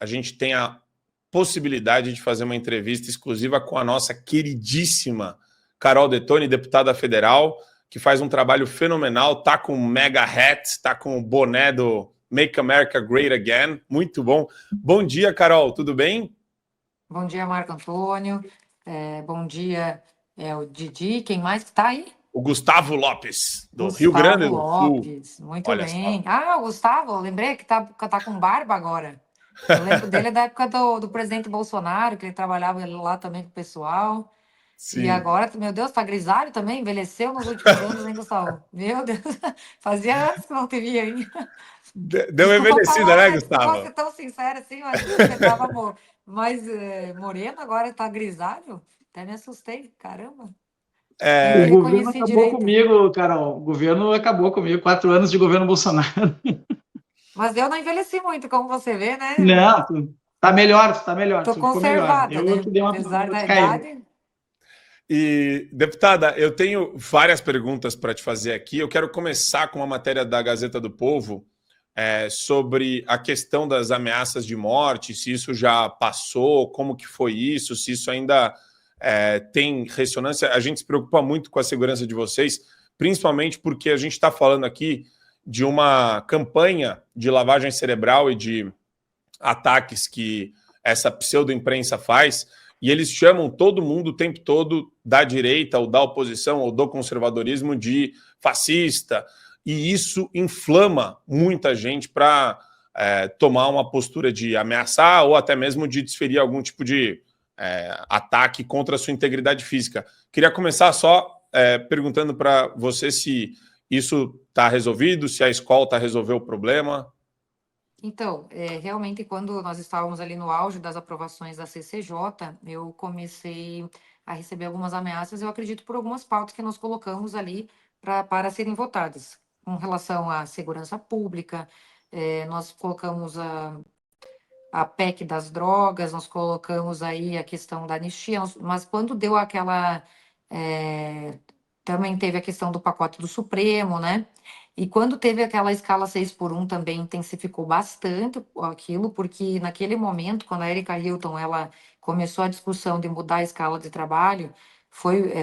a gente tem a possibilidade de fazer uma entrevista exclusiva com a nossa queridíssima Carol Detoni, deputada federal, que faz um trabalho fenomenal, tá com o mega hat, tá com o boné do Make America Great Again, muito bom. Bom dia, Carol, tudo bem? Bom dia, Marco Antônio. Bom dia, o Didi. Quem mais que está aí? O Gustavo Lopes, do Rio Gustavo Grande do Sul. Lopes. Muito Olha bem. só. Ah, o Gustavo, lembrei que tá com barba agora. Eu lembro dele da época do presidente Bolsonaro, que ele trabalhava lá também com o pessoal. E Sim. agora, meu Deus, tá grisalho também? Envelheceu nos últimos anos, hein, Gustavo? Meu Deus, fazia anos que não te via, hein? Deu uma Desculpa envelhecida, né, falar, desculpa Gustavo? ser tão sincera assim, mas você tava mais moreno, agora tá grisalho? Até me assustei, caramba. Nem É, te O governo reconheci acabou direito. comigo, Carol. O governo acabou comigo. 4 anos de governo Bolsonaro. Mas eu não envelheci muito, como você vê, né? Não, tá melhor, tá melhor. Tô Tu ficou melhor. conservada, Eu né? que dei Apesar uma da descaída. idade. E, deputada, eu tenho várias perguntas para te fazer aqui. Eu quero começar com uma matéria da Gazeta do Povo sobre a questão das ameaças de morte, se isso já passou, como que foi isso, se isso ainda tem ressonância. A gente se preocupa muito com a segurança de vocês, principalmente porque a gente está falando aqui de uma campanha de lavagem cerebral e de ataques que essa pseudo-imprensa faz, e eles chamam todo mundo o tempo todo da direita, ou da oposição, ou do conservadorismo de fascista, e isso inflama muita gente para tomar uma postura de ameaçar ou até mesmo de desferir algum tipo de ataque contra a sua integridade física. Queria começar só perguntando para você se isso está resolvido, se a escolta resolveu o problema. Então, realmente, quando nós estávamos ali no auge das aprovações da CCJ, eu comecei a receber algumas ameaças, eu acredito, por algumas pautas que nós colocamos ali para serem votadas. Com relação à segurança pública, nós colocamos a PEC das drogas, nós colocamos aí a questão da anistia, mas quando deu aquela. Também teve a questão do pacote do Supremo, né? E quando teve aquela escala 6x1 também intensificou bastante aquilo, porque naquele momento, quando a Erika Hilton ela começou a discussão de mudar a escala de trabalho,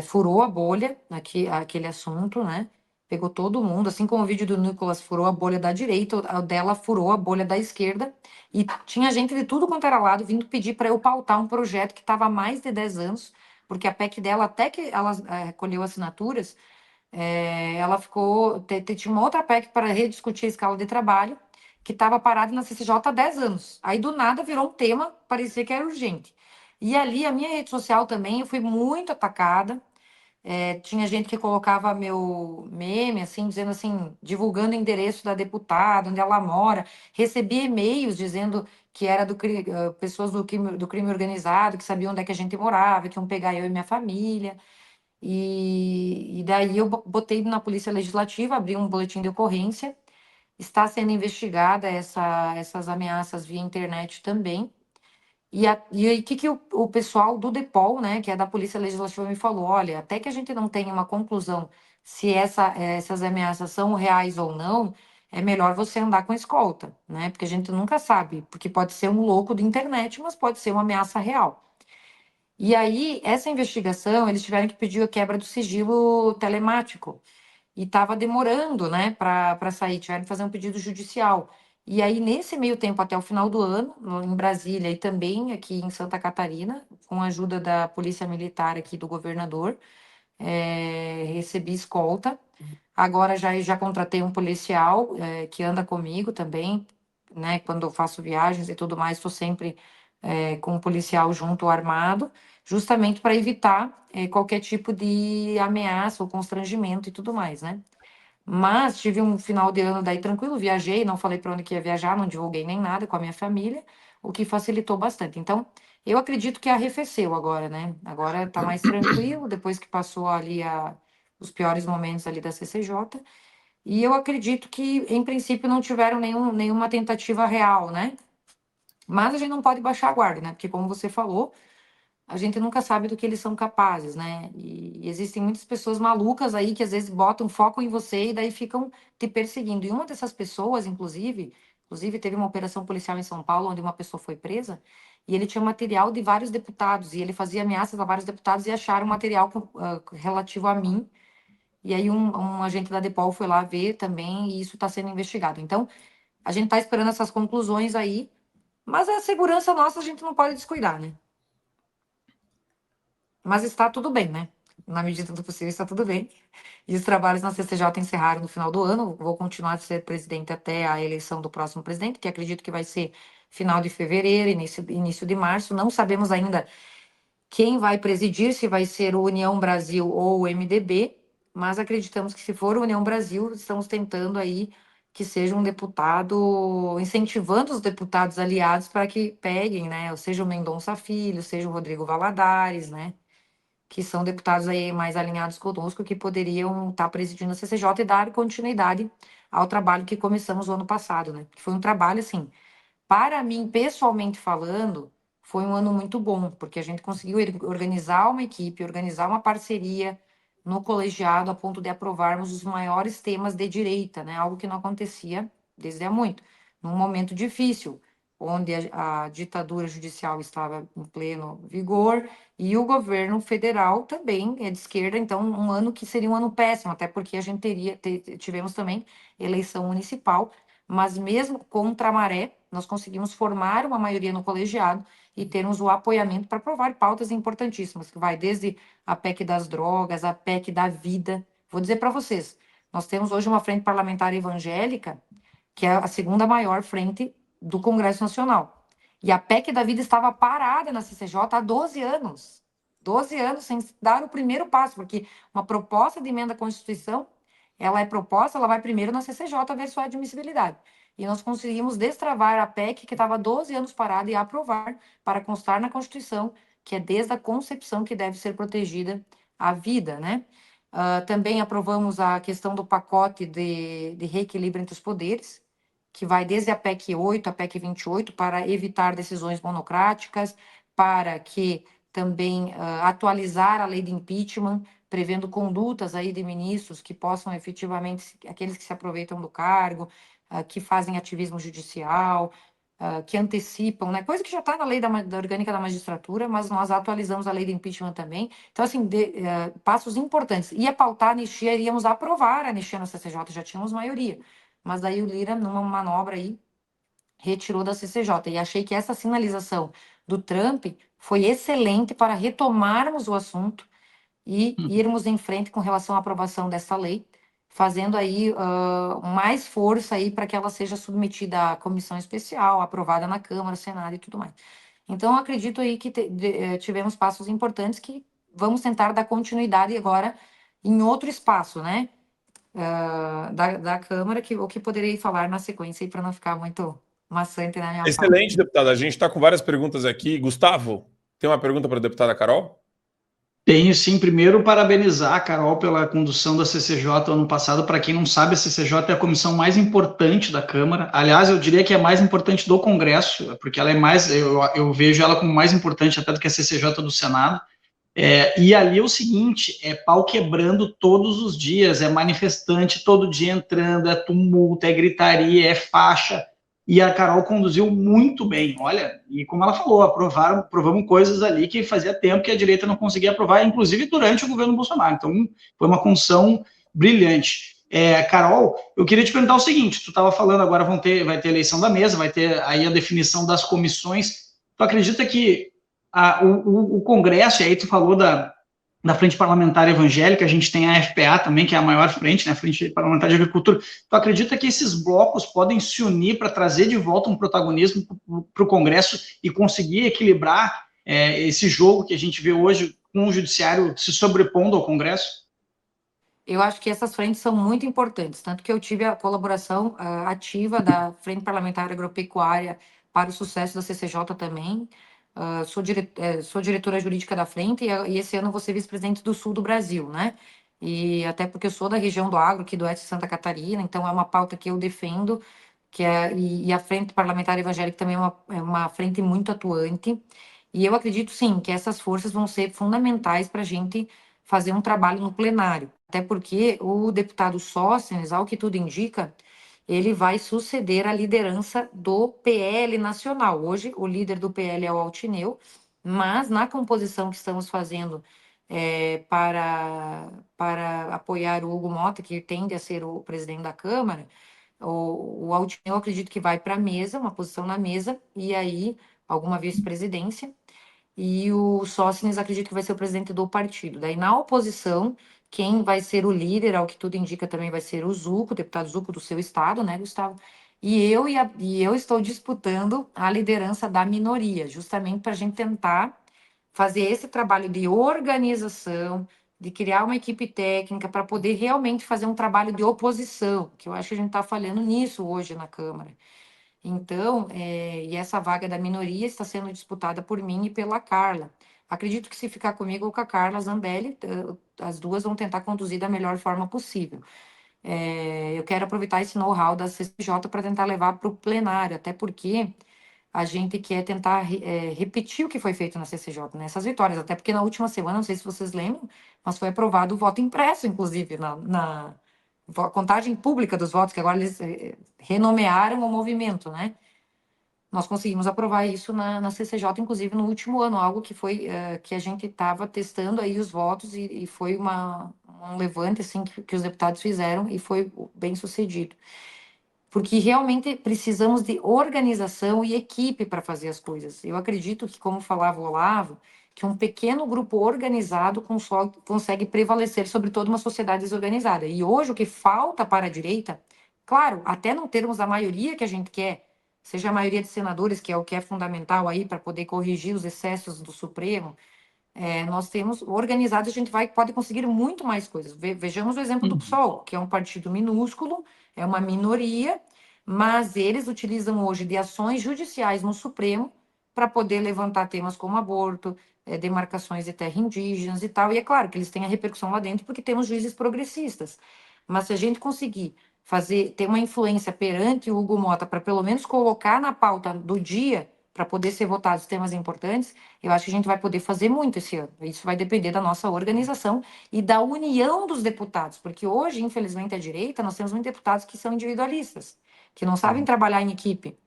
furou a bolha aquele assunto, né? Pegou todo mundo, assim como o vídeo do Nicolas furou a bolha da direita, o dela furou a bolha da esquerda, e tinha gente de tudo quanto era lado vindo pedir para eu pautar um projeto que estava há mais de 10 anos, porque a PEC dela, até que ela recolheu assinaturas, ela ficou. Tinha uma outra PEC para rediscutir a escala de trabalho, que estava parada na CCJ há 10 anos. Aí, do nada, virou um tema, parecia que era urgente. E ali, a minha rede social também, eu fui muito atacada. Tinha gente que colocava meu meme, assim, dizendo assim, divulgando o endereço da deputada, onde ela mora. Recebi e-mails dizendo que era pessoas do crime organizado, que sabiam onde é que a gente morava, que iam pegar eu e minha família. E daí eu botei na Polícia Legislativa, abri um boletim de ocorrência. Está sendo investigada essas ameaças via internet também. E aí, o que o pessoal do DEPOL, né, que é da Polícia Legislativa, me falou? Olha, até que a gente não tenha uma conclusão se essas ameaças são reais ou não, é melhor você andar com escolta, né? Porque a gente nunca sabe, porque pode ser um louco da internet, mas pode ser uma ameaça real. E aí, essa investigação, eles tiveram que pedir a quebra do sigilo telemático. E estava demorando, né, para sair, tiveram que fazer um pedido judicial. E aí, nesse meio tempo, até o final do ano, em Brasília e também aqui em Santa Catarina, com a ajuda da Polícia Militar aqui do governador, recebi escolta. Agora já contratei um policial que anda comigo também, né? Quando eu faço viagens e tudo mais, estou sempre com um policial junto armado, justamente para evitar qualquer tipo de ameaça ou constrangimento e tudo mais, né? Mas tive um final de ano daí tranquilo, viajei, não falei para onde que ia viajar, não divulguei nem nada com a minha família, o que facilitou bastante. Então, eu acredito que arrefeceu agora, né? Agora tá mais tranquilo, depois que passou ali os piores momentos ali da CCJ. E eu acredito que, em princípio, não tiveram nenhuma tentativa real, né? Mas a gente não pode baixar a guarda, né? Porque, como você falou, a gente nunca sabe do que eles são capazes, né? E existem muitas pessoas malucas aí que às vezes botam foco em você e daí ficam te perseguindo. E uma dessas pessoas, inclusive, Inclusive, teve uma operação policial em São Paulo, onde uma pessoa foi presa, e ele tinha material de vários deputados, e ele fazia ameaças a vários deputados e acharam material relativo a mim. E aí um agente da Depol foi lá ver também, e isso está sendo investigado. Então, a gente está esperando essas conclusões aí, mas a segurança nossa a gente não pode descuidar, né? Mas está tudo bem, né? Na medida do possível, está tudo bem. E os trabalhos na CCJ encerraram no final do ano. Vou continuar a ser presidente até a eleição do próximo presidente, que acredito que vai ser final de fevereiro, início de março. Não sabemos ainda quem vai presidir, se vai ser o União Brasil ou o MDB, mas acreditamos que se for o União Brasil, estamos tentando aí que seja um deputado, incentivando os deputados aliados para que peguem, né? Seja o Mendonça Filho, seja o Rodrigo Valadares, né? Que são deputados aí mais alinhados conosco, que poderiam estar presidindo a CCJ e dar continuidade ao trabalho que começamos o ano passado, né? Que foi um trabalho, assim, para mim, pessoalmente falando, foi um ano muito bom, porque a gente conseguiu organizar uma equipe, organizar uma parceria no colegiado a ponto de aprovarmos os maiores temas de direita, né? Algo que não acontecia desde há muito. Num momento difícil, onde a ditadura judicial estava em pleno vigor e o governo federal também é de esquerda, então um ano que seria um ano péssimo, até porque a gente tivemos também eleição municipal, mas mesmo contra a maré, nós conseguimos formar uma maioria no colegiado e termos o apoiamento para aprovar pautas importantíssimas, que vai desde a PEC das drogas, a PEC da vida. Vou dizer para vocês, nós temos hoje uma frente parlamentar evangélica, que é a segunda maior frente do Congresso Nacional. E a PEC da vida estava parada na CCJ há 12 anos. 12 anos sem dar o primeiro passo, porque uma proposta de emenda à Constituição, ela é proposta, ela vai primeiro na CCJ ver sua admissibilidade. E nós conseguimos destravar a PEC, que estava 12 anos parada, e aprovar para constar na Constituição, que é desde a concepção que deve ser protegida a vida, né? Também aprovamos a questão do pacote de reequilíbrio entre os poderes, que vai desde a PEC 8 a PEC 28, para evitar decisões monocráticas, para que também atualizar a lei de impeachment, prevendo condutas aí de ministros que possam efetivamente, aqueles que se aproveitam do cargo, que fazem ativismo judicial, que antecipam, né? Coisa que já está na lei da orgânica da magistratura, mas nós atualizamos a lei de impeachment também. Então, assim, passos importantes. Ia pautar a anistia, iríamos aprovar a anistia na CCJ, já tínhamos maioria. Mas daí o Lira, numa manobra aí, retirou da CCJ. E achei que essa sinalização do Trump foi excelente para retomarmos o assunto e irmos em frente com relação à aprovação dessa lei, fazendo aí mais força aí para que ela seja submetida à comissão especial, aprovada na Câmara, Senado e tudo mais. Então, acredito aí que tivemos passos importantes que vamos tentar dar continuidade agora em outro espaço, né? Da Câmara, o que poderei falar na sequência, para não ficar muito maçante na minha fala. Excelente, deputada. A gente está com várias perguntas aqui. Gustavo, tem uma pergunta para a deputada Carol? Tenho sim, primeiro parabenizar a Carol pela condução da CCJ ano passado. Para quem não sabe, a CCJ é a comissão mais importante da Câmara. Aliás, eu diria que é a mais importante do Congresso, porque ela é mais, eu vejo ela como mais importante até do que a CCJ do Senado. E ali é o seguinte, é pau quebrando todos os dias, é manifestante todo dia entrando, é tumulto, é gritaria, é faixa, e a Carol conduziu muito bem, olha, e como ela falou, aprovamos coisas ali que fazia tempo que a direita não conseguia aprovar, inclusive durante o governo Bolsonaro, então foi uma condução brilhante. Carol, eu queria te perguntar o seguinte, tu estava falando agora vai ter eleição da mesa, vai ter aí a definição das comissões, tu acredita que o Congresso, e aí tu falou da Frente Parlamentar Evangélica, a gente tem a FPA também, que é a maior frente, né, Frente Parlamentar de Agricultura. Tu acredita que esses blocos podem se unir para trazer de volta um protagonismo para o Congresso e conseguir equilibrar esse jogo que a gente vê hoje com o Judiciário se sobrepondo ao Congresso? Eu acho que essas frentes são muito importantes, tanto que eu tive a colaboração ativa da Frente Parlamentar Agropecuária para o sucesso da CCJ também. Sou diretora jurídica da frente e esse ano vou ser vice-presidente do Sul do Brasil, né? E até porque eu sou da região do agro, aqui do Oeste de Santa Catarina, então é uma pauta que eu defendo, e a Frente Parlamentar Evangélica também é uma frente muito atuante. E eu acredito, sim, que essas forças vão ser fundamentais para a gente fazer um trabalho no plenário. Até porque o deputado Sóstenes, ao que tudo indica, ele vai suceder a liderança do PL nacional. Hoje, o líder do PL é o Altineu, mas na composição que estamos fazendo para apoiar o Hugo Mota, que tende a ser o presidente da Câmara, o Altineu, eu acredito que vai para a mesa, uma posição na mesa, e aí alguma vice-presidência, e o Sócrates acredito que vai ser o presidente do partido. Daí, na oposição, quem vai ser o líder, ao que tudo indica, também vai ser o Zuco, o deputado Zuco do seu estado, né, Gustavo? E eu estou disputando a liderança da minoria, justamente para a gente tentar fazer esse trabalho de organização, de criar uma equipe técnica para poder realmente fazer um trabalho de oposição, que eu acho que a gente está falhando nisso hoje na Câmara. Então, e essa vaga da minoria está sendo disputada por mim e pela Carla. Acredito que se ficar comigo ou com a Carla Zambelli, as duas vão tentar conduzir da melhor forma possível. Eu quero aproveitar esse know-how da CCJ para tentar levar para o plenário, até porque a gente quer tentar repetir o que foi feito na CCJ, nessas vitórias, até porque na última semana, não sei se vocês lembram, mas foi aprovado o voto impresso, inclusive, na contagem pública dos votos, que agora eles renomearam o movimento, né? Nós conseguimos aprovar isso na CCJ, inclusive no último ano, algo que foi que a gente estava testando aí os votos e foi um levante assim que os deputados fizeram e foi bem sucedido. Porque realmente precisamos de organização e equipe para fazer as coisas. Eu acredito que, como falava o Olavo, que um pequeno grupo organizado consegue prevalecer sobre toda uma sociedade desorganizada. E hoje o que falta para a direita, claro, até não termos a maioria que a gente quer, seja a maioria de senadores, que é o que é fundamental aí para poder corrigir os excessos do Supremo, nós temos organizados, a gente pode conseguir muito mais coisas. Vejamos o exemplo do PSOL, que é um partido minúsculo, é uma minoria, mas eles utilizam hoje de ações judiciais no Supremo para poder levantar temas como aborto, demarcações de terra indígenas e tal. E é claro que eles têm a repercussão lá dentro porque temos juízes progressistas. Mas se a gente conseguir ter uma influência perante o Hugo Mota para pelo menos colocar na pauta do dia para poder ser votados temas importantes, eu acho que a gente vai poder fazer muito esse ano. Isso vai depender da nossa organização e da união dos deputados, porque hoje, infelizmente, à direita, nós temos muitos deputados que são individualistas, que não sabem trabalhar em equipe.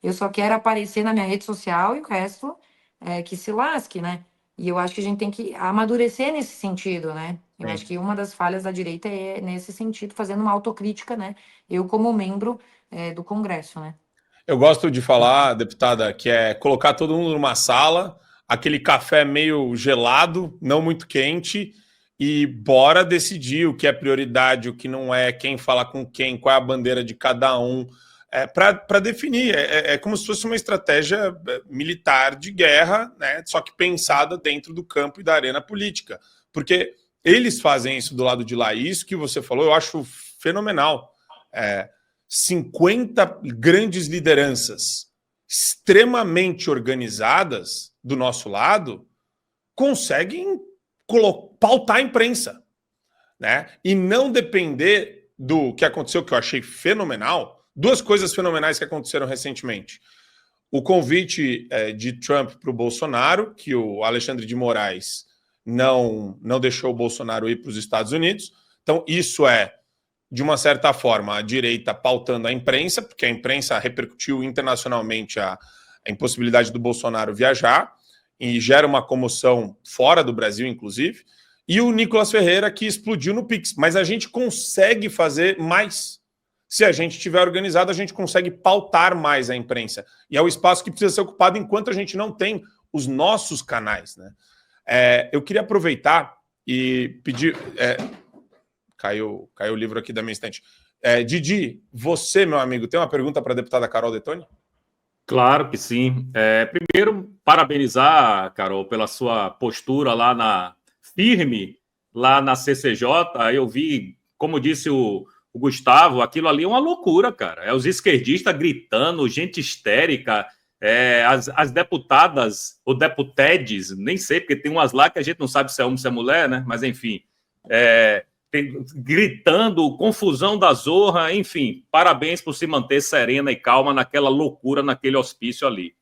Eu só quero aparecer na minha rede social e o resto que se lasque, né? E eu acho que a gente tem que amadurecer nesse sentido, né? Eu acho que uma das falhas da direita é nesse sentido, fazendo uma autocrítica, né? Eu como membro do Congresso, né? Eu gosto de falar, deputada, que é colocar todo mundo numa sala, aquele café meio gelado, não muito quente, e bora decidir o que é prioridade, o que não é, quem fala com quem, qual é a bandeira de cada um, para definir. É como se fosse uma estratégia militar de guerra, né? Só que pensada dentro do campo e da arena política. Porque eles fazem isso do lado de lá, e isso que você falou eu acho fenomenal. 50 grandes lideranças extremamente organizadas do nosso lado conseguem pautar a imprensa, né? E não depender do que aconteceu, que eu achei fenomenal. Duas coisas fenomenais que aconteceram recentemente. O convite de Trump para o Bolsonaro, que o Alexandre de Moraes não deixou o Bolsonaro ir para os Estados Unidos. Então, isso de uma certa forma, a direita pautando a imprensa, porque a imprensa repercutiu internacionalmente a impossibilidade do Bolsonaro viajar e gera uma comoção fora do Brasil, inclusive, e o Nicolas Ferreira, que explodiu no Pix. Mas a gente consegue fazer mais. Se a gente estiver organizado, a gente consegue pautar mais a imprensa. E é o espaço que precisa ser ocupado enquanto a gente não tem os nossos canais, né? Eu queria aproveitar e pedir... Caiu o livro aqui da minha estante. Didi, você, meu amigo, tem uma pergunta para a deputada Carol Detoni? Claro que sim. Primeiro, parabenizar, Carol, pela sua postura firme lá na CCJ. Eu vi, como disse o Gustavo, aquilo ali é uma loucura, cara. É os esquerdistas gritando, gente histérica, as deputadas, ou deputedes, nem sei, porque tem umas lá que a gente não sabe se é homem ou se é mulher, né? Mas, enfim... gritando, confusão da zorra, enfim, parabéns por se manter serena e calma naquela loucura, naquele hospício ali.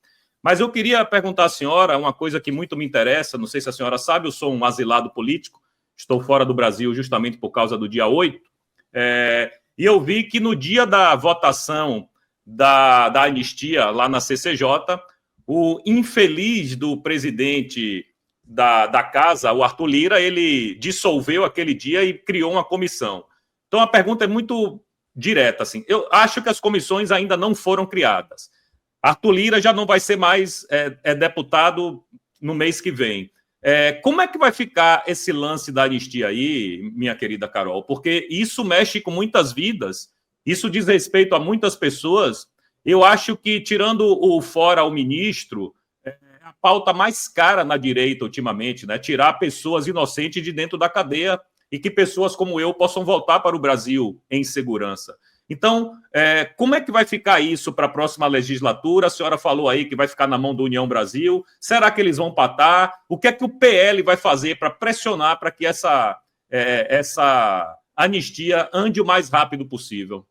Mas eu queria perguntar à senhora uma coisa que muito me interessa, não sei se a senhora sabe, eu sou um asilado político, estou fora do Brasil justamente por causa do dia 8, e eu vi que no dia da votação da anistia lá na CCJ, o infeliz do presidente da casa, o Arthur Lira, ele dissolveu aquele dia e criou uma comissão. Então a pergunta é muito direta, assim. Eu acho que as comissões ainda não foram criadas. Arthur Lira já não vai ser mais deputado no mês que vem. Como é que vai ficar esse lance da anistia aí, minha querida Carol? Porque isso mexe com muitas vidas, isso diz respeito a muitas pessoas. Eu acho que, tirando o fora o ministro, a pauta mais cara na direita ultimamente, né? Tirar pessoas inocentes de dentro da cadeia e que pessoas como eu possam voltar para o Brasil em segurança. Então, como é que vai ficar isso para a próxima legislatura? A senhora falou aí que vai ficar na mão do União Brasil. Será que eles vão patar? O que é que o PL vai fazer para pressionar para que essa anistia ande o mais rápido possível?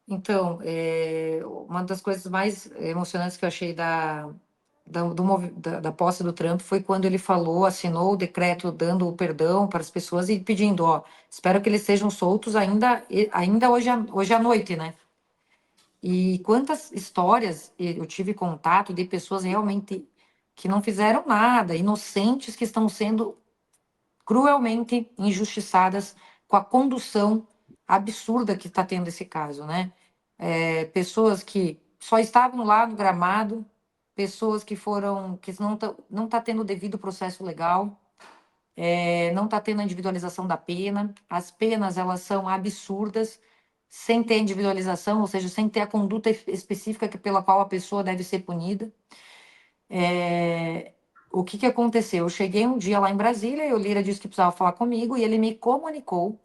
Então, uma das coisas mais emocionantes que eu achei da posse do Trump foi quando ele assinou o decreto dando o perdão para as pessoas e pedindo, espero que eles sejam soltos ainda hoje à noite, né? E quantas histórias eu tive contato de pessoas realmente que não fizeram nada, inocentes que estão sendo cruelmente injustiçadas com a condução absurda que está tendo esse caso, né? Pessoas que só estavam lá no gramado, pessoas que não tá tendo o devido processo legal, não está tendo a individualização da pena, as penas elas são absurdas, sem ter individualização, ou seja, sem ter a conduta específica pela qual a pessoa deve ser punida. O que aconteceu? Eu cheguei um dia lá em Brasília e o Lira disse que precisava falar comigo e ele me comunicou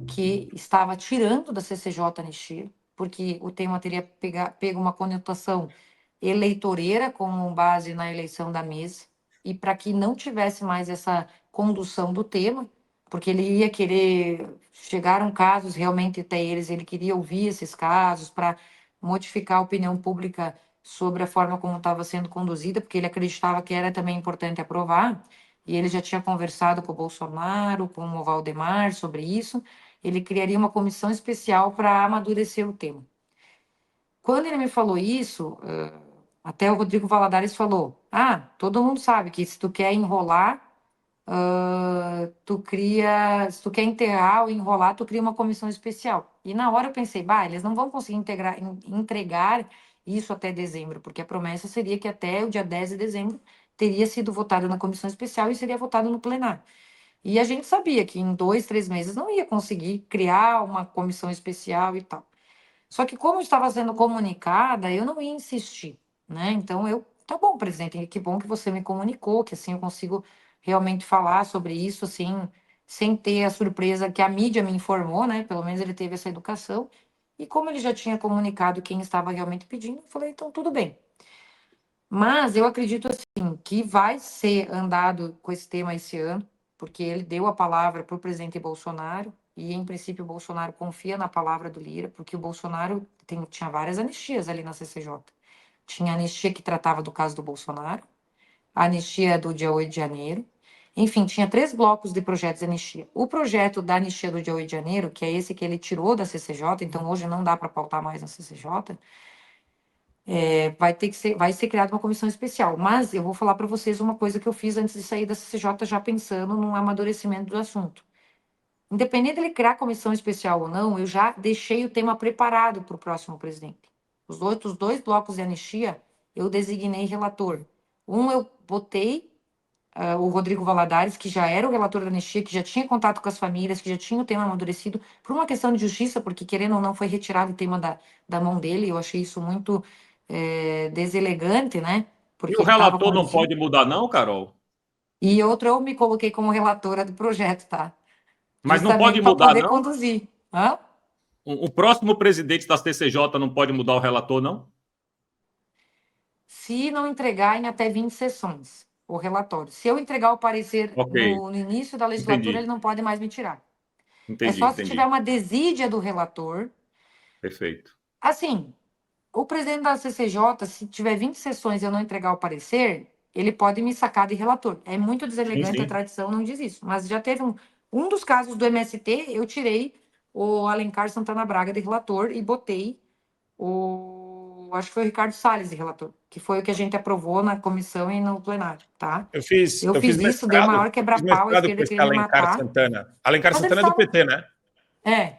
que estava tirando da CCJ anistia, porque o tema teria pego uma conotação eleitoreira com base na eleição da mesa, e para que não tivesse mais essa condução do tema, porque ele ia querer, chegaram casos realmente até eles, ele queria ouvir esses casos para modificar a opinião pública sobre a forma como estava sendo conduzida, porque ele acreditava que era também importante aprovar, e ele já tinha conversado com o Bolsonaro, com o Valdemar sobre isso, ele criaria uma comissão especial para amadurecer o tema. Quando ele me falou isso, até o Rodrigo Valadares falou, todo mundo sabe que se tu quer enrolar, se tu quer enterrar ou enrolar, tu cria uma comissão especial. E na hora eu pensei, eles não vão conseguir entregar isso até dezembro, porque a promessa seria que até o dia 10 de dezembro teria sido votado na comissão especial e seria votado no plenário. E a gente sabia que em 2, 3 meses não ia conseguir criar uma comissão especial e tal. Só que como estava sendo comunicada, eu não ia insistir, né? Então tá bom, presidente, que bom que você me comunicou, que assim eu consigo realmente falar sobre isso, assim, sem ter a surpresa que a mídia me informou, né? Pelo menos ele teve essa educação. E como ele já tinha comunicado quem estava realmente pedindo, eu falei, então tudo bem. Mas eu acredito, assim, que vai ser andado com esse tema esse ano, porque ele deu a palavra para o presidente Bolsonaro, e em princípio o Bolsonaro confia na palavra do Lira, porque o Bolsonaro tinha várias anistias ali na CCJ. Tinha a anistia que tratava do caso do Bolsonaro, a anistia do dia 8 de janeiro, enfim, tinha 3 blocos de projetos de anistia. O projeto da anistia do dia 8 de janeiro, que é esse que ele tirou da CCJ, então hoje não dá para pautar mais na CCJ, vai ser criada uma comissão especial. Mas eu vou falar para vocês uma coisa que eu fiz antes de sair da CCJ, já pensando no amadurecimento do assunto. Independente dele criar comissão especial ou não, eu já deixei o tema preparado para o próximo presidente. Os outros 2 blocos de anistia, eu designei relator. Eu botei o Rodrigo Valadares, que já era o relator da anistia, que já tinha contato com as famílias, que já tinha o tema amadurecido, por uma questão de justiça, porque, querendo ou não, foi retirado o tema da mão dele. Eu achei isso muito deselegante, né? Porque E o relator não pode mudar, não, Carol? E outro, eu me coloquei como relatora do projeto, tá? Mas não pode mudar, poder não? Conduzir. Hã? O próximo presidente da CCJ não pode mudar o relator, não? Se não entregar em até 20 sessões o relatório. Se eu entregar o parecer no início da legislatura, Entendi. Ele não pode mais me tirar. Entendi, só se tiver uma desídia do relator. Perfeito. Assim, o presidente da CCJ, se tiver 20 sessões e eu não entregar o parecer, ele pode me sacar de relator. É muito deselegante, Sim. A tradição não diz isso. Mas já teve um dos casos do MST, eu tirei o Alencar Santana Braga de relator e botei acho que foi o Ricardo Salles de relator, que foi o que a gente aprovou na comissão e no plenário, tá? Eu fiz isso, deu maior quebra-pau, a esquerda com esse queria me Alencar matar. Santana. Alencar Mas Santana é do PT, né?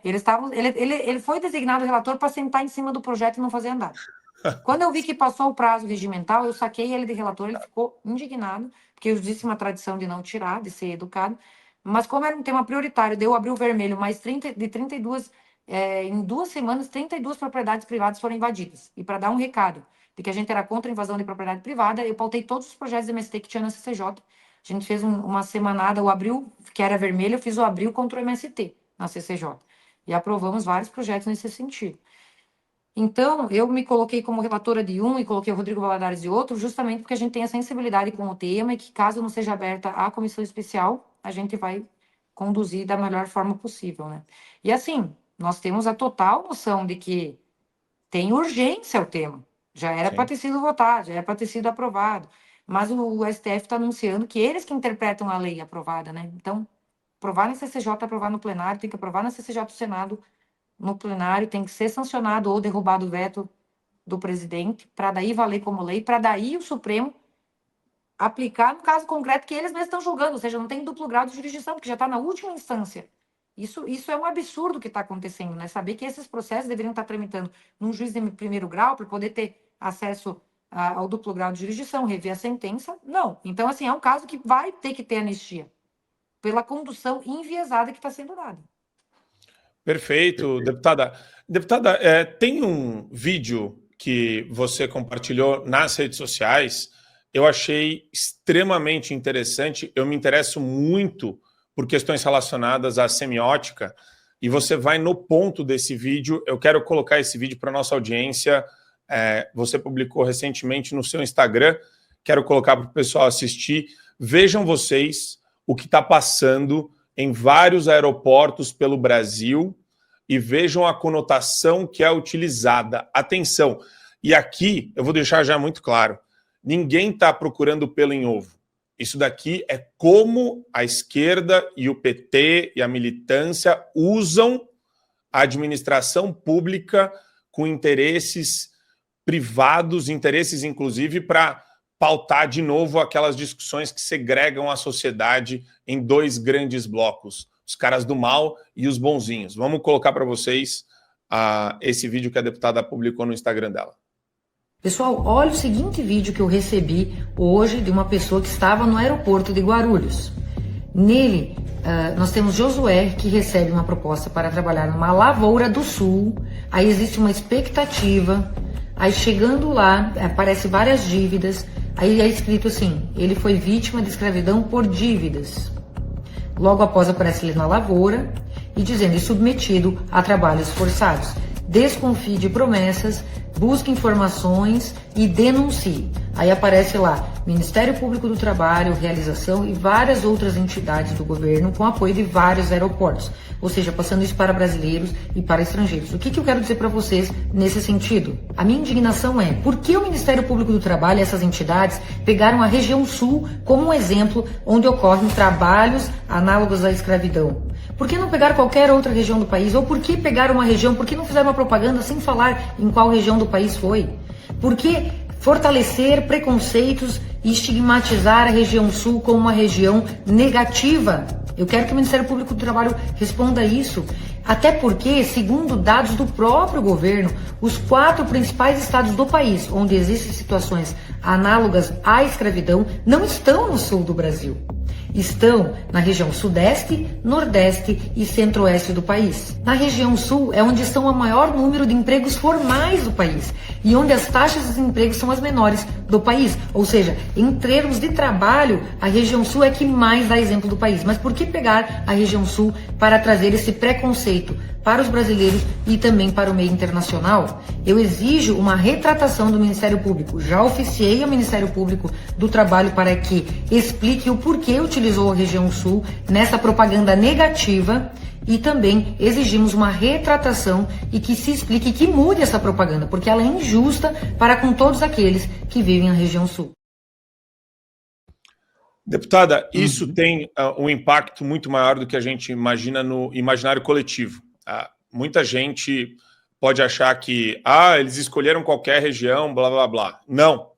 Ele foi designado relator para sentar em cima do projeto e não fazer andar. Quando eu vi que passou o prazo regimental, eu saquei ele de relator, ele ficou indignado, porque eu disse uma tradição de não tirar, de ser educado, mas como era um tema prioritário, deu abrir o vermelho, mais 32, em 2 semanas, 32 propriedades privadas foram invadidas. E para dar um recado de que a gente era contra a invasão de propriedade privada, eu pautei todos os projetos de MST que tinha na CCJ. A gente fez uma semanada, o abril, que era vermelho, eu fiz o abril contra o MST na CCJ. E aprovamos vários projetos nesse sentido. Então, eu me coloquei como relatora de um e coloquei o Rodrigo Valadares de outro, justamente porque a gente tem a sensibilidade com o tema e que, caso não seja aberta a comissão especial, a gente vai conduzir da melhor forma possível, né? E assim, nós temos a total noção de que tem urgência o tema. Já era para ter sido votado, já era para ter sido aprovado. Mas o STF está anunciando que eles que interpretam a lei aprovada, né? Então, aprovar na CCJ, aprovar no plenário, tem que aprovar na CCJ do Senado, no plenário, tem que ser sancionado ou derrubado o veto do presidente, para daí valer como lei, para daí o Supremo aplicar no caso concreto que eles mesmos estão julgando, ou seja, não tem duplo grau de jurisdição, porque já está na última instância. Isso é um absurdo que está acontecendo, né? Saber que esses processos deveriam estar tramitando num juiz de primeiro grau para poder ter acesso ao duplo grau de jurisdição, rever a sentença, não. Então, assim, é um caso que vai ter que ter anistia pela condução enviesada que está sendo dada. Perfeito, deputada. Deputada, tem um vídeo que você compartilhou nas redes sociais, eu achei extremamente interessante, eu me interesso muito por questões relacionadas à semiótica, e você vai no ponto desse vídeo, eu quero colocar esse vídeo para a nossa audiência, você publicou recentemente no seu Instagram, quero colocar para o pessoal assistir, vejam vocês o que está passando em vários aeroportos pelo Brasil e vejam a conotação que é utilizada. Atenção, e aqui eu vou deixar já muito claro, ninguém está procurando pelo em ovo. Isso daqui é como a esquerda e o PT e a militância usam a administração pública com interesses privados, interesses inclusive para pautar de novo aquelas discussões que segregam a sociedade em 2 grandes blocos, os caras do mal e os bonzinhos. Vamos colocar para vocês esse vídeo que a deputada publicou no Instagram dela. Pessoal, olha o seguinte vídeo que eu recebi hoje de uma pessoa que estava no aeroporto de Guarulhos. Nele, nós temos Josué, que recebe uma proposta para trabalhar numa lavoura do sul. Aí existe uma expectativa. Aí chegando lá, aparece várias dívidas. Aí é escrito assim, ele foi vítima de escravidão por dívidas. Logo após aparece ele na lavoura e dizendo, e submetido a trabalhos forçados. Desconfie de promessas, busque informações e denuncie. Aí aparece lá, Ministério Público do Trabalho, Realização e várias outras entidades do governo com apoio de vários aeroportos. Ou seja, passando isso para brasileiros e para estrangeiros. O que eu quero dizer para vocês nesse sentido? A minha indignação é, por que o Ministério Público do Trabalho e essas entidades pegaram a região sul como um exemplo onde ocorrem trabalhos análogos à escravidão? Por que não pegar qualquer outra região do país? Ou por que pegar uma região? Por que não fizeram uma propaganda sem falar em qual região do país foi? Por que fortalecer preconceitos e estigmatizar a região sul como uma região negativa? Eu quero que o Ministério Público do Trabalho responda isso. Até porque, segundo dados do próprio governo, os 4 principais estados do país onde existem situações análogas à escravidão não estão no sul do Brasil. Estão na região sudeste, nordeste e centro-oeste do país. Na região sul é onde estão o maior número de empregos formais do país e onde as taxas de desemprego são as menores do país. Ou seja, em termos de trabalho, a região sul é que mais dá exemplo do país. Mas por que pegar a região sul para trazer esse preconceito para os brasileiros e também para o meio internacional? Eu exijo uma retratação do Ministério Público. Já oficiei ao Ministério Público do Trabalho para que explique o porquê utilizou a região sul nessa propaganda negativa e também exigimos uma retratação e que se explique, que mude essa propaganda, porque ela é injusta para com todos aqueles que vivem na região sul. Deputada, isso tem um impacto muito maior do que a gente imagina no imaginário coletivo. muita gente pode achar que eles escolheram qualquer região, blá, blá, blá. Não.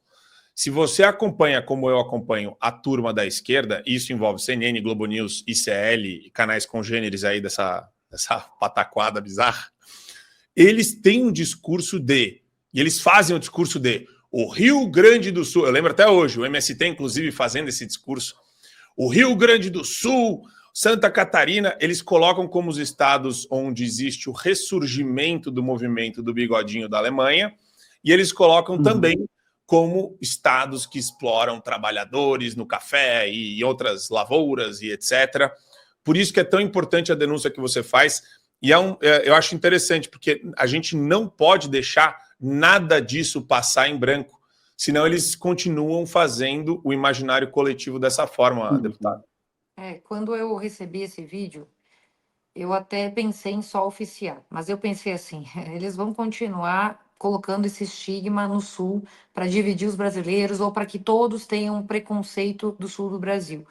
Se você acompanha, como eu acompanho, a turma da esquerda, isso envolve CNN, Globo News, ICL e canais congêneres aí dessa pataquada bizarra, eles têm um discurso e eles fazem o discurso o Rio Grande do Sul, eu lembro até hoje, o MST, inclusive, fazendo esse discurso, o Rio Grande do Sul, Santa Catarina, eles colocam como os estados onde existe o ressurgimento do movimento do bigodinho da Alemanha, e eles colocam também como estados que exploram trabalhadores no café e outras lavouras e etc. Por isso que é tão importante a denúncia que você faz, e eu acho interessante, porque a gente não pode deixar nada disso passar em branco, senão eles continuam fazendo o imaginário coletivo dessa forma, deputado. Quando eu recebi esse vídeo, eu até pensei em só oficiar, mas eu pensei assim, eles vão continuar colocando esse estigma no Sul para dividir os brasileiros ou para que todos tenham um preconceito do Sul do Brasil.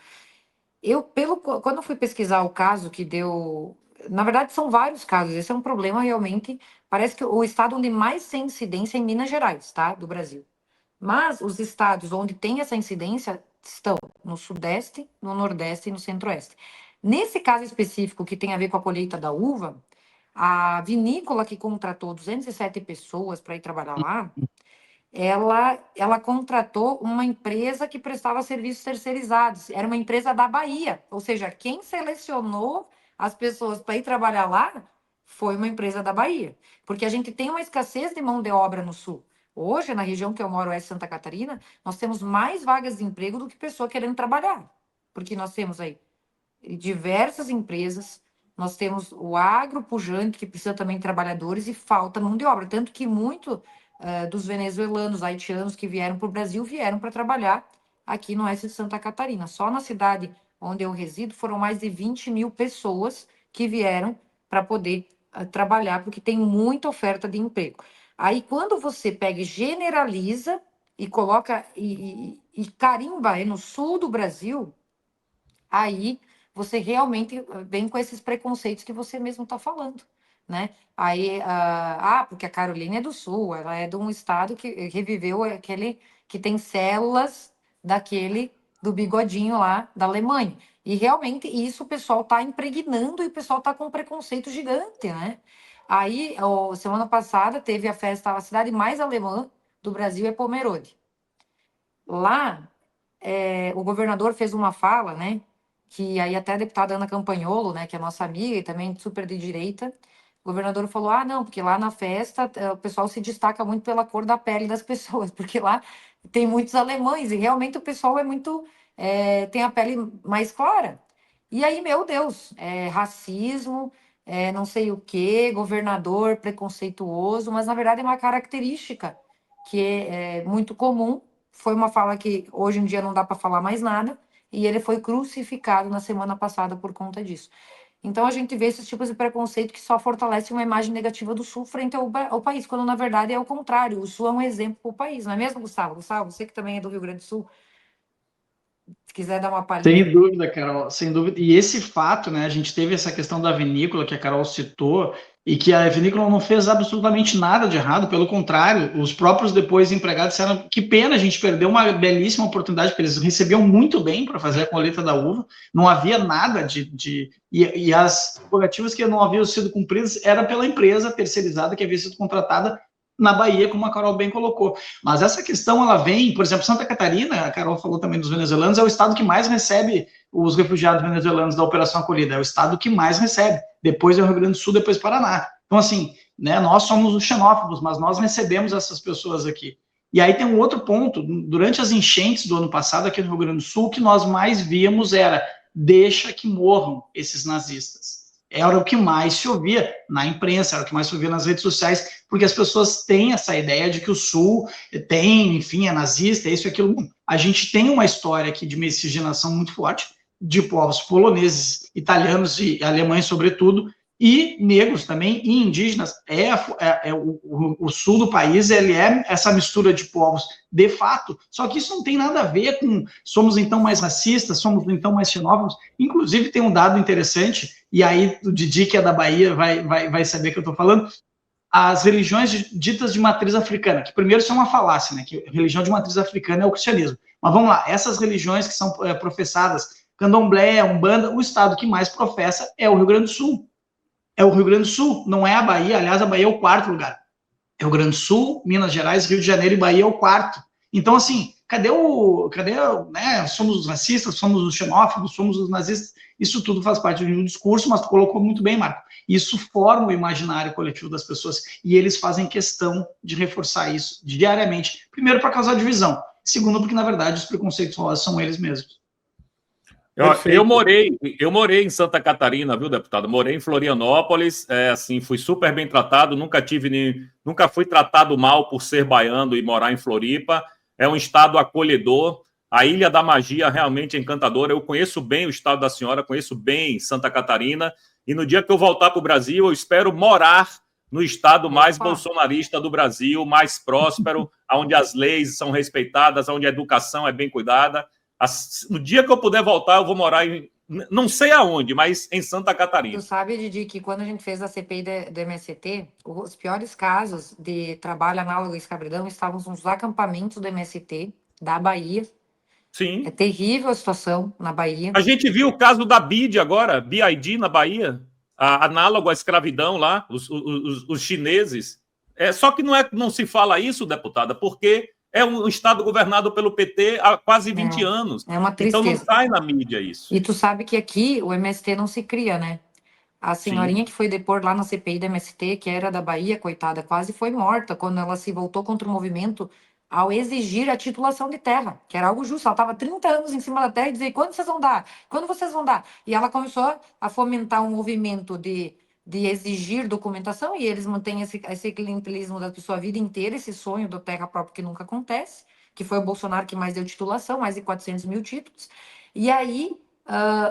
Quando eu fui pesquisar o caso que deu... Na verdade, são vários casos, esse é um problema realmente. Parece que o estado onde mais tem incidência é em Minas Gerais, tá? Do Brasil. Mas os estados onde tem essa incidência estão no Sudeste, no Nordeste e no Centro-Oeste. Nesse caso específico, que tem a ver com a colheita da uva, a vinícola que contratou 207 pessoas para ir trabalhar lá, ela contratou uma empresa que prestava serviços terceirizados. Era uma empresa da Bahia. Ou seja, quem selecionou as pessoas para ir trabalhar lá foi uma empresa da Bahia. Porque a gente tem uma escassez de mão de obra no Sul. Hoje, na região que eu moro, Oeste Santa Catarina, nós temos mais vagas de emprego do que pessoa querendo trabalhar. Porque nós temos aí diversas empresas, nós temos o agro pujante, que precisa também de trabalhadores, e falta mão de obra. Tanto que muito dos venezuelanos, haitianos que vieram para o Brasil, vieram para trabalhar aqui no Oeste de Santa Catarina. Só na cidade onde eu resido, foram mais de 20 mil pessoas que vieram para poder trabalhar, porque tem muita oferta de emprego. Aí, quando você pega e generaliza e coloca e carimba no sul do Brasil, aí você realmente vem com esses preconceitos que você mesmo está falando, né? Aí, porque a Carolina é do sul, ela é de um estado que reviveu aquele que tem células do bigodinho lá da Alemanha. E realmente isso o pessoal está impregnando e o pessoal está com um preconceito gigante, né? Aí, semana passada, teve a festa, a cidade mais alemã do Brasil é Pomerode. Lá, o governador fez uma fala, né? Que aí até a deputada Ana Campanholo, né? Que é nossa amiga e também super de direita, o governador falou, não, porque lá na festa o pessoal se destaca muito pela cor da pele das pessoas, porque lá tem muitos alemães e realmente o pessoal tem a pele mais clara. E aí, meu Deus, racismo... não sei o quê, governador preconceituoso, mas na verdade é uma característica que é muito comum. Foi uma fala que hoje em dia não dá para falar mais nada, e ele foi crucificado na semana passada por conta disso. Então a gente vê esses tipos de preconceito que só fortalecem uma imagem negativa do Sul frente ao país, quando na verdade é o contrário. O Sul é um exemplo para o país, não é mesmo, Gustavo? Gustavo, você que também é do Rio Grande do Sul, se quiser dar uma palhinha. Sem dúvida, Carol, sem dúvida. E esse fato, né, a gente teve essa questão da vinícola que a Carol citou, e que a vinícola não fez absolutamente nada de errado, pelo contrário, os próprios depois empregados disseram que pena, a gente perdeu uma belíssima oportunidade, porque eles recebiam muito bem para fazer a colheita da uva, não havia nada e as prerrogativas que não haviam sido cumpridas era pela empresa terceirizada que havia sido contratada na Bahia, como a Carol bem colocou. Mas essa questão, ela vem, por exemplo, Santa Catarina, a Carol falou também dos venezuelanos, é o estado que mais recebe os refugiados venezuelanos da Operação Acolhida, é o estado que mais recebe, depois é o Rio Grande do Sul, depois Paraná. Então, assim, né, nós somos os xenófobos, mas nós recebemos essas pessoas aqui. E aí tem um outro ponto, durante as enchentes do ano passado aqui no Rio Grande do Sul, o que nós mais víamos era, deixa que morram esses nazistas. Era o que mais se ouvia na imprensa, era o que mais se ouvia nas redes sociais, porque as pessoas têm essa ideia de que o Sul tem, enfim, é nazista, é isso e aquilo. A gente tem uma história aqui de miscigenação muito forte, de povos poloneses, italianos e alemães, sobretudo, e negros também, e indígenas. O sul do país, ele é essa mistura de povos, de fato, só que isso não tem nada a ver com somos então mais racistas, somos então mais xenófobos. Inclusive tem um dado interessante, e aí o Didi, que é da Bahia, vai saber o que eu estou falando. As religiões ditas de matriz africana, que primeiro são uma falácia, né, que a religião de matriz africana é o cristianismo. Mas vamos lá, essas religiões que são professadas, candomblé, umbanda, o estado que mais professa é o Rio Grande do Sul. É o Rio Grande do Sul, não é a Bahia. Aliás, a Bahia é o quarto lugar. É o Rio Grande do Sul, Minas Gerais, Rio de Janeiro e Bahia é o quarto. Então, assim, né, somos os racistas, somos os xenófobos, somos os nazistas. Isso tudo faz parte de um discurso, mas tu colocou muito bem, Marco. Isso forma o imaginário coletivo das pessoas e eles fazem questão de reforçar isso diariamente. Primeiro, para causar divisão. Segundo, porque, na verdade, os preconceituosos são eles mesmos. Eu morei em Santa Catarina, viu, deputado? Morei em Florianópolis, assim, fui super bem tratado, nunca fui tratado mal por ser baiano e morar em Floripa. É um estado acolhedor. A Ilha da Magia realmente é encantadora. Eu conheço bem o estado da senhora, conheço bem Santa Catarina. E no dia que eu voltar para o Brasil, eu espero morar no estado mais bolsonarista do Brasil, mais próspero, onde as leis são respeitadas, onde a educação é bem cuidada. No dia que eu puder voltar, eu vou morar em... Não sei aonde, mas em Santa Catarina. Tu sabe, Didi, que quando a gente fez a CPI do MST, os piores casos de trabalho análogo à escravidão estavam nos acampamentos do MST, da Bahia. Sim. É terrível a situação na Bahia. A gente viu o caso da BID agora, BID na Bahia, análogo à escravidão lá, os chineses. Só que não se fala isso, deputada, porque é um estado governado pelo PT há quase 20 anos. É uma tristeza. Então não sai na mídia isso. E tu sabe que aqui o MST não se cria, né? A senhorinha que foi depor lá na CPI do MST, que era da Bahia, coitada, quase foi morta quando ela se voltou contra o movimento ao exigir a titulação de terra, que era algo justo. Ela estava 30 anos em cima da terra e dizia, quando vocês vão dar? Quando vocês vão dar? E ela começou a fomentar um movimento de exigir documentação, e eles mantêm esse clientelismo da sua vida inteira, esse sonho do terra própria que nunca acontece, que foi o Bolsonaro que mais deu titulação, mais de 400 mil títulos. E aí,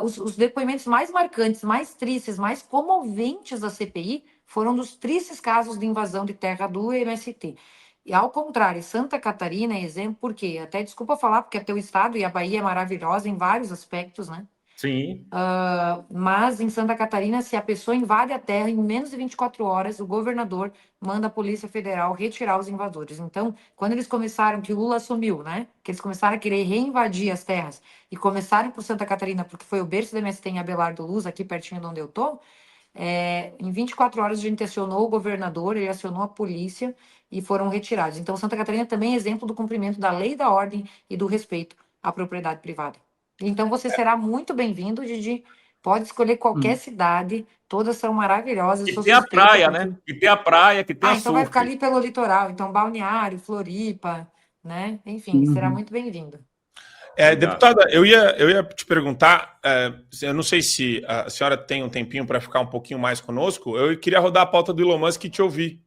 os depoimentos mais marcantes, mais tristes, mais comoventes da CPI foram dos tristes casos de invasão de terra do MST. E, ao contrário, Santa Catarina é exemplo, porque, até desculpa falar, porque é teu estado e a Bahia é maravilhosa em vários aspectos, né? Sim. Mas em Santa Catarina, se a pessoa invade a terra, em menos de 24 horas, o governador manda a Polícia Federal retirar os invasores. Então, quando eles começaram, que o Lula assumiu, né? Que eles começaram a querer reinvadir as terras e começaram por Santa Catarina, porque foi o berço do MST em Abelardo Luz, aqui pertinho de onde eu tô, em 24 horas a gente acionou o governador, ele acionou a polícia e foram retirados. Então, Santa Catarina também é exemplo do cumprimento da lei, da ordem e do respeito à propriedade privada. Então, você será muito bem-vindo, Didi. Pode escolher qualquer cidade, todas são maravilhosas. E tem a praia, né? E tem a praia, que tem a então vai ficar ali pelo litoral. Então, Balneário, Floripa, né? Enfim, será muito bem-vindo. Deputada, eu ia te perguntar, eu não sei se a senhora tem um tempinho para ficar um pouquinho mais conosco, eu queria rodar a pauta do Elon Musk e te ouvir.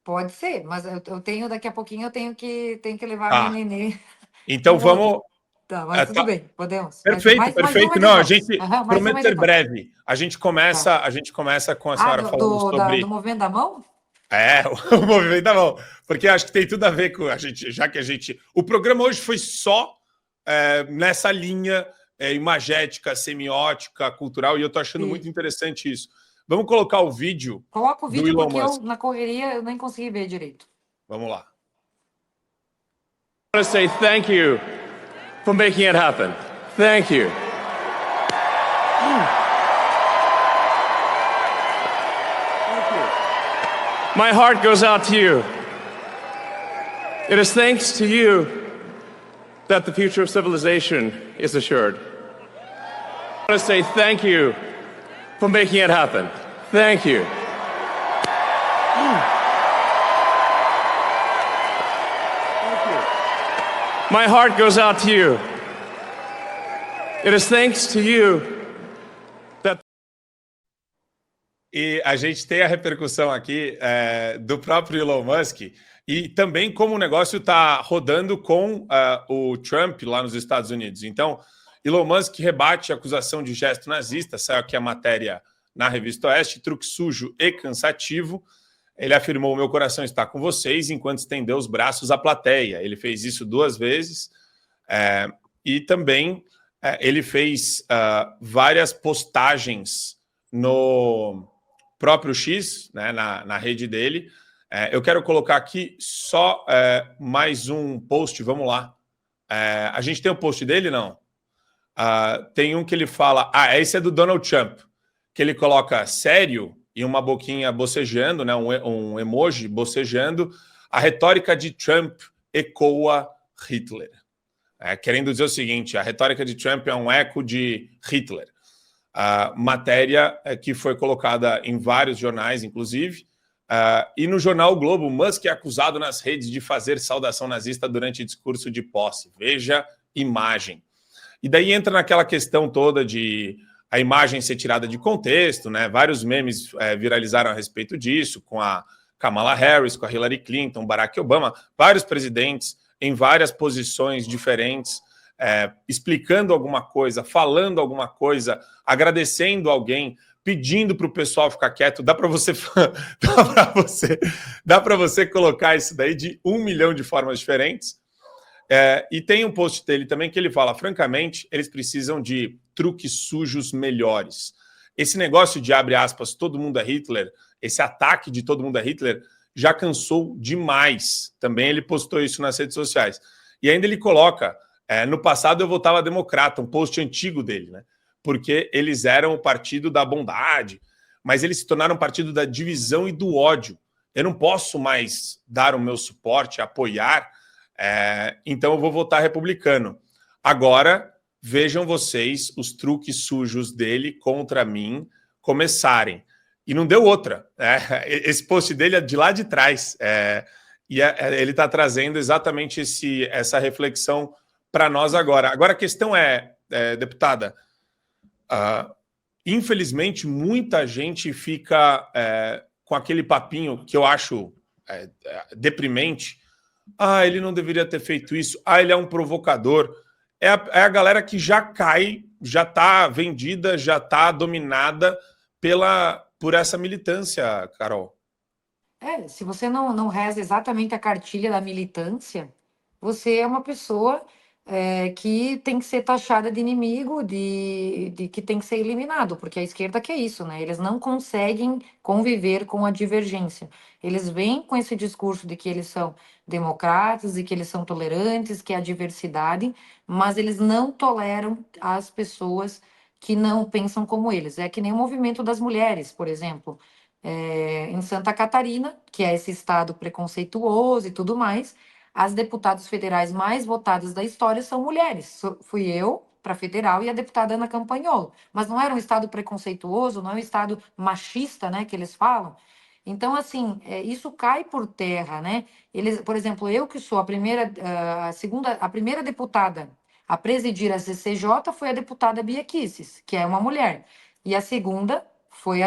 Pode ser, mas eu tenho, daqui a pouquinho eu tenho que levar minha nenê. Então vamos... Tá, mas tudo bem, podemos. Perfeito, perfeito. Não, a gente promete ser breve. A gente começa com a senhora falando sobre... do movimento da mão? O movimento da mão. Porque acho que tem tudo a ver com a gente, já que a gente... O programa hoje foi só nessa linha imagética, semiótica, cultural, e eu tô achando muito interessante isso. Vamos colocar o vídeo. Coloca o vídeo, porque eu, na correria, eu nem consegui ver direito. Vamos lá. I want to say thank you for making it happen. Thank you. My heart goes out to you. It is thanks to you that the future of civilization is assured. I want to say thank you for making it happen. Thank you. My heart goes out to you. It is thanks to you that... E a gente tem a repercussão aqui do próprio Elon Musk e também como o negócio está rodando com o Trump lá nos Estados Unidos. Então, Elon Musk rebate a acusação de gesto nazista, saiu aqui a matéria na Revista Oeste, truque sujo e cansativo. Ele afirmou: meu coração está com vocês, enquanto estendeu os braços à plateia. Ele fez isso 2 vezes. E também ele fez várias postagens no próprio X, né, na rede dele. Eu quero colocar aqui só mais um post, vamos lá. A gente tem o post dele, não? Tem um que ele fala... esse é do Donald Trump, que ele coloca sério e uma boquinha bocejando, né, um emoji bocejando. A retórica de Trump ecoa Hitler. Querendo dizer o seguinte: a retórica de Trump é um eco de Hitler. A matéria que foi colocada em vários jornais, inclusive, e no jornal o Globo, Musk é acusado nas redes de fazer saudação nazista durante discurso de posse. Veja imagem. E daí entra naquela questão toda de a imagem ser tirada de contexto, né? Vários memes viralizaram a respeito disso, com a Kamala Harris, com a Hillary Clinton, Barack Obama, vários presidentes em várias posições diferentes, explicando alguma coisa, falando alguma coisa, agradecendo alguém, pedindo para o pessoal ficar quieto. Dá para você colocar isso daí de 1 milhão de formas diferentes. E tem um post dele também que ele fala: francamente, eles precisam de truques sujos melhores. Esse negócio de, abre aspas, todo mundo é Hitler, esse ataque de todo mundo é Hitler, já cansou demais. Também ele postou isso nas redes sociais. E ainda ele coloca: no passado eu votava democrata, um post antigo dele, né? Porque eles eram o partido da bondade, mas eles se tornaram um partido da divisão e do ódio. Eu não posso mais dar o meu suporte, apoiar, então eu vou votar republicano. Agora, vejam vocês os truques sujos dele contra mim começarem. E não deu outra. Esse post dele é de lá de trás. Ele está trazendo exatamente essa reflexão para nós agora. Agora, a questão deputada, infelizmente, muita gente fica com aquele papinho que eu acho deprimente. Ele não deveria ter feito isso. Ele é um provocador. É a galera que já cai, já está vendida, já está dominada por essa militância, Carol. Se você não reza exatamente a cartilha da militância, você é uma pessoa que tem que ser taxada de inimigo, de que tem que ser eliminado, porque a esquerda quer isso, né? Eles não conseguem conviver com a divergência. Eles vêm com esse discurso de que eles são democratas e que eles são tolerantes, que é a diversidade, mas eles não toleram as pessoas que não pensam como eles. É que nem o movimento das mulheres, por exemplo. Em Santa Catarina, que é esse estado preconceituoso e tudo mais, as deputadas federais mais votadas da história são mulheres. Fui eu para federal e a deputada Ana Campanholo. Mas não era um estado preconceituoso, não é um estado machista, né, que eles falam. Então, assim, isso cai por terra, né? Eles, por exemplo, eu que sou a primeira deputada a presidir a CCJ foi a deputada Bia Kicis, que é uma mulher. E a segunda fui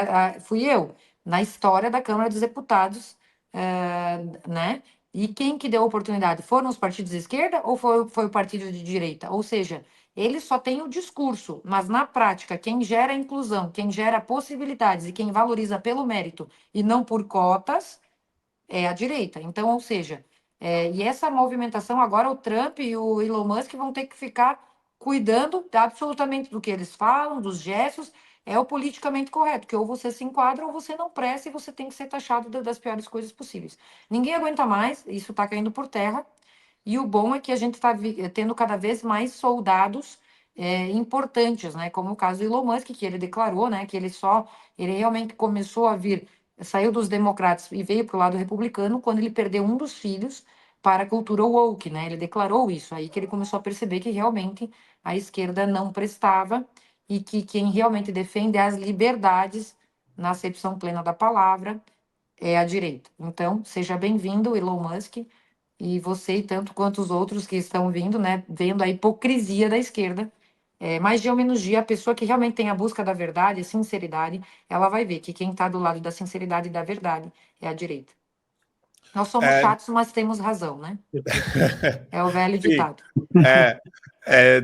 eu, na história da Câmara dos Deputados, né? E quem que deu a oportunidade? Foram os partidos de esquerda ou foi o partido de direita? Ou seja, eles só têm o discurso, mas na prática, quem gera a inclusão, quem gera possibilidades e quem valoriza pelo mérito e não por cotas é a direita. Então, ou seja, e essa movimentação agora o Trump e o Elon Musk vão ter que ficar cuidando absolutamente do que eles falam, dos gestos. É o politicamente correto, que ou você se enquadra ou você não presta e você tem que ser taxado das piores coisas possíveis. Ninguém aguenta mais, isso está caindo por terra, e o bom é que a gente está tendo cada vez mais soldados importantes, né? Como o caso do Elon Musk, que ele declarou, né, que ele realmente começou a saiu dos democratas e veio para o lado republicano quando ele perdeu um dos filhos para a cultura woke, né? Ele declarou isso, aí que ele começou a perceber que realmente a esquerda não prestava, e que quem realmente defende as liberdades, na acepção plena da palavra, é a direita. Então, seja bem-vindo, Elon Musk, e você e tanto quanto os outros que estão vindo, né, vendo a hipocrisia da esquerda. Mais dia ou menos dia, a pessoa que realmente tem a busca da verdade, a sinceridade, ela vai ver que quem está do lado da sinceridade e da verdade é a direita. Nós somos chatos, mas temos razão, né? É o velho ditado.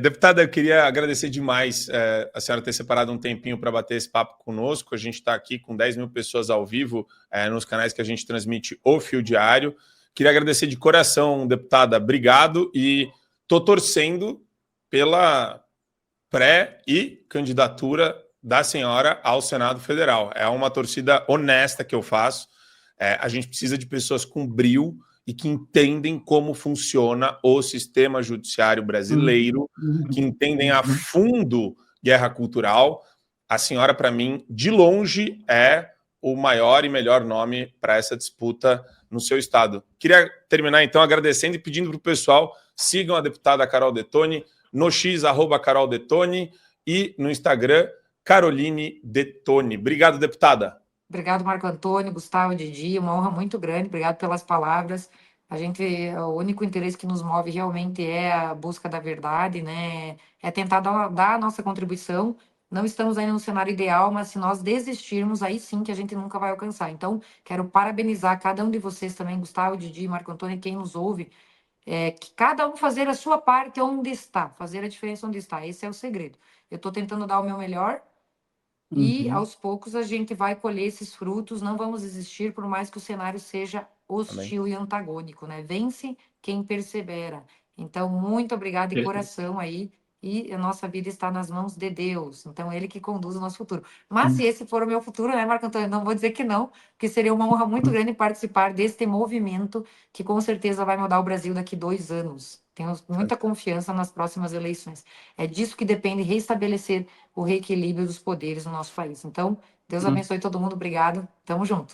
Deputada, eu queria agradecer demais a senhora ter separado um tempinho para bater esse papo conosco. A gente está aqui com 10 mil pessoas ao vivo nos canais que a gente transmite o Fio Diário. Queria agradecer de coração, deputada, obrigado, e estou torcendo pela pré e candidatura da senhora ao Senado Federal. É uma torcida honesta que eu faço. A gente precisa de pessoas com brio e que entendem como funciona o sistema judiciário brasileiro, que entendem a fundo guerra cultural. A senhora, para mim, de longe, é o maior e melhor nome para essa disputa no seu estado. Queria terminar, então, agradecendo e pedindo para o pessoal, sigam a deputada Carol Detoni, no X, @Carol Detoni, e no Instagram, Caroline Detoni. Obrigado, deputada. Obrigado, Marco Antônio, Gustavo, Didi, uma honra muito grande, obrigado pelas palavras. O único interesse que nos move realmente é a busca da verdade, né? É tentar dar a nossa contribuição. Não estamos ainda no cenário ideal, mas se nós desistirmos, aí sim que a gente nunca vai alcançar. Então, quero parabenizar cada um de vocês também, Gustavo, Didi, Marco Antônio, quem nos ouve, que cada um fazer a sua parte onde está, fazer a diferença onde está. Esse é o segredo. Eu estou tentando dar o meu melhor, e aos poucos a gente vai colher esses frutos, não vamos desistir, por mais que o cenário seja hostil e antagônico, né? Vence quem persevera. Então, muito obrigada de coração aí, e a nossa vida está nas mãos de Deus, então ele que conduz o nosso futuro. Mas se esse for o meu futuro, né, Marco Antônio, não vou dizer que não, porque seria uma honra muito grande participar deste movimento que com certeza vai mudar o Brasil daqui 2 anos. Tenho muita confiança nas próximas eleições. É disso que depende restabelecer o reequilíbrio dos poderes no nosso país. Então, Deus abençoe todo mundo. Obrigado. Tamo junto.